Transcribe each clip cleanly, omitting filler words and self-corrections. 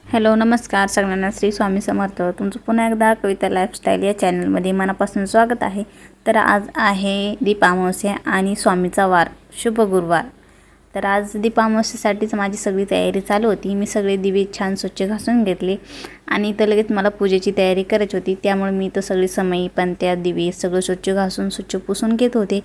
Hello नमस्कार सगळ्यांना श्री स्वामी समर्थ तुमचं पुन्हा एकदा कविता लाईफस्टाईल या चॅनलमध्ये मनापासून स्वागत आहे। तर आज आहे दीपामावस्या आणि स्वामीचा वार शुभ गुरुवार। तर आज दीपामावस्येसाठीच माझी सगळी तयारी चालू होती। मी सगळे दिवे छान स्वच्छ घासून घेतले आणि तर लगेच मला पूजेची तयारी करायची होती, त्यामुळे मी तर सगळी समई पंत्या दिवे सगळं स्वच्छ घासून स्वच्छ पुसून घेत होते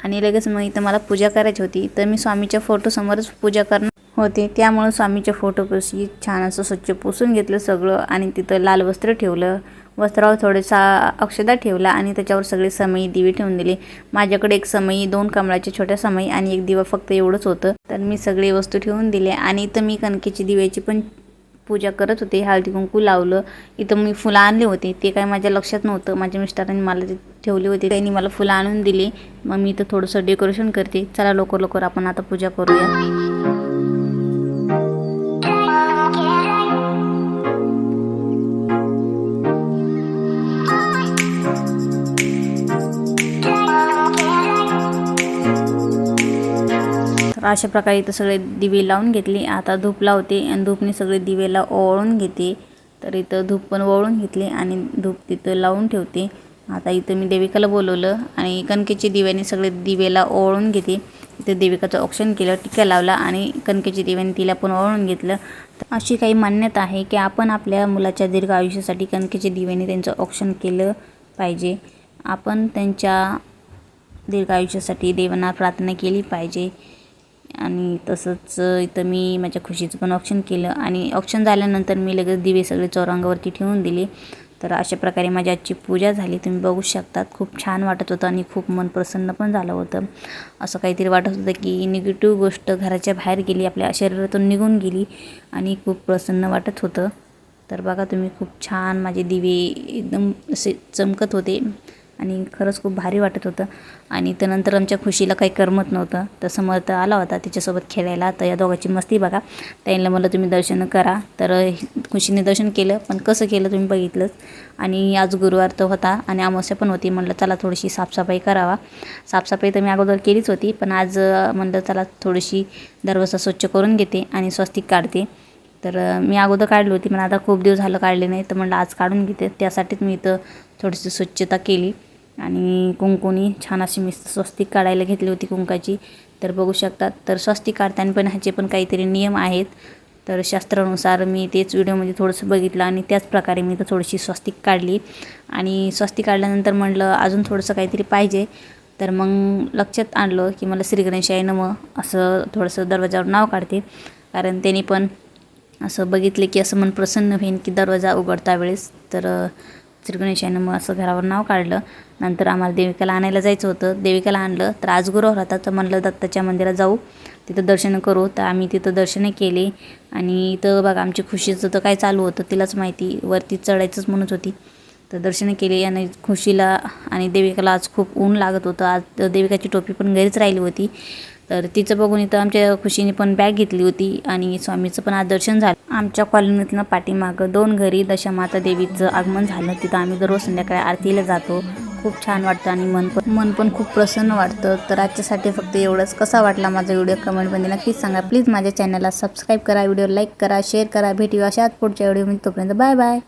आणि लगेच मग इथं मला पूजा करायची होती। तर मी स्वामीच्या फोटोसमोरच पूजा करणार होते, त्यामुळे स्वामीच्या फोटोपाशी छान असं स्वच्छ पुसून घेतलं सगळं आणि तिथं लाल वस्त्र ठेवलं, वस्त्रावर थोडासा अक्षदा ठेवला आणि त्याच्यावर सगळे समई दिवे ठेवून दिले। माझ्याकडे एक समई, 2 कमळाच्या छोट्या समई आणि एक दिवा फक्त एवढंच होतं। तर मी सगळे वस्तू ठेवून दिले आणि इथं मी कणकेची दिव्याची पण पूजा करत होते। हळदी कुंकू लावलं, इथं मी फुलं आणले होते, ते काय माझ्या लक्षात नव्हतं, माझ्या मिस्टरांनी मला ते ठेवले होते, त्यांनी मला फुलं आणून दिली। मग मी इथं थोडंसं डेकोरेशन करते। चला लवकर लवकर आपण आता पूजा करूया। तर अशा प्रकारे इथं सगळे दिवे लावून घेतले। आता धूप लावते आणि धूपने सगळे दिवेला ओवाळून घेते। तर इथं धूप पण ओवाळून घेतले आणि धूप तिथं लावून ठेवते। आता इथं मी देविकाला बोलवलं आणि कणकेच्या दिव्याने सगळे दिवेला ओवाळून घेते। इथं देविकाचं औक्षण केलं, टिक्या लावला आणि कणकेच्या दिव्याने तिला पण ओवाळून घेतलं। तर अशी काही मान्यता आहे की आपण आपल्या मुलाच्या दीर्घ आयुष्यासाठी कणकेच्या दिव्याने त्यांचं औक्षण केलं पाहिजे। आपण त्यांच्या दीर्घ आयुष्यासाठी देवांना प्रार्थना केली पाहिजे। आणि तसंच इथं मी माझ्या खुशीचं पण औक्षण केलं आणि औक्षण झाल्यानंतर मी लगेच दिवे सगळे चौरंगावरती ठेवून दिले। तर अशा प्रकारे माझी आजची पूजा झाली, तुम्ही बघू शकतात। खूप छान वाटत होतं आणि खूप मन प्रसन्न पण झालं होतं। असं काहीतरी वाटत होतं की निगेटिव्ह गोष्ट घराच्या बाहेर गेली, आपल्या शरीरातून निघून गेली आणि खूप प्रसन्न वाटत होतं। तर बघा तुम्ही, खूप छान माझे दिवे एकदम असे चमकत होते आणि खरंच खूप भारी वाटत होतं। आणि त्यानंतर आमच्या खुशीला काही करमत नव्हतं, तर समर्थ आला होता तिच्यासोबत खेळायला। तर या दोघांची मस्ती बघा। त्यांना मला तुम्ही दर्शन करा, तर खुशीने दर्शन केलं, पण कसं केलं तुम्ही बघितलंच। आणि आज गुरुवार तर होता आणि अमावस्या पण होती, म्हटलं चला थोडीशी साफसफाई करावा। साफसफाई तर मी अगोदर केलीच होती, पण आज म्हटलं चला थोडीशी दरवाजा स्वच्छ करून घेते आणि स्वस्तिक काढते। तर मी अगोदर काढली होती, पण आता खूप दिवस झालं काढले नाही, तर म्हटलं आज काढून घेते। त्यासाठीच मी इथं थोडीशी स्वच्छता केली आणि कुंकुनी छान अशी मी स्वस्तिक काढायला घेतली होती कुंकाची। तर बघू शकतात। तर स्वस्तिक काढताना पण ह्याचे पण काहीतरी नियम आहेत, तर शास्त्रानुसार मी तेच व्हिडिओमध्ये थोडंसं बघितलं आणि त्याच प्रकारे मी इथं थोडीशी स्वस्तिक काढली। आणि स्वस्तिक काढल्यानंतर म्हटलं अजून थोडंसं काहीतरी पाहिजे, तर मग लक्षात आणलं की मला श्री गणेशाय नमः असं थोडंसं दरवाजावर नाव काढते, कारण त्यांनी पण असं बघितले की असं मन प्रसन्न होईल की दरवाजा उघडता वेळेस। तर श्री गणेशाय नमः असं घरावर नाव काढलं। नंतर आम्हाला देविकाला आणायला जायचं होतं, देविकाला आणलं। तर आज गुरुवार होता, तर म्हणलं दत्ताच्या मंदिरात जाऊ, तिथं दर्शन करू। तर आम्ही तिथं दर्शने केले आणि इथं बघा आमची खुशीचं तर काय चालू होतं तिलाच माहिती, वरती चढायचंच म्हणत होती। तर दर्शने केली आणि खुशीला आणि देविकाला आज खूप ऊन लागत होतं। आज देविकाची टोपी पण घरीच राहिली होती, तर तिचं बघून इथं आमच्या खुशीने पण बॅग घेतली होती आणि स्वामीचं पण आज दर्शन झालं। आमच्या कॉलनीतनं पाठीमागं 2 घरी दशामाता देवीचं आगमन झालं, तिथं आम्ही दररोज संध्याकाळी आरतीला जातो। खूप छान वाटतं आणि मन पण खूप प्रसन्न वाटतं। तर आजच्यासाठी फक्त एवढंच। कसा वाटला माझा व्हिडिओ कमेंटमध्ये नक्कीच सांगा। प्लीज माझ्या चॅनलला सबस्क्राईब करा, व्हिडिओ लाईक करा, शेअर करा। भेटूया अशाच पुढच्या व्हिडिओमध्ये, तोपर्यंत बाय बाय।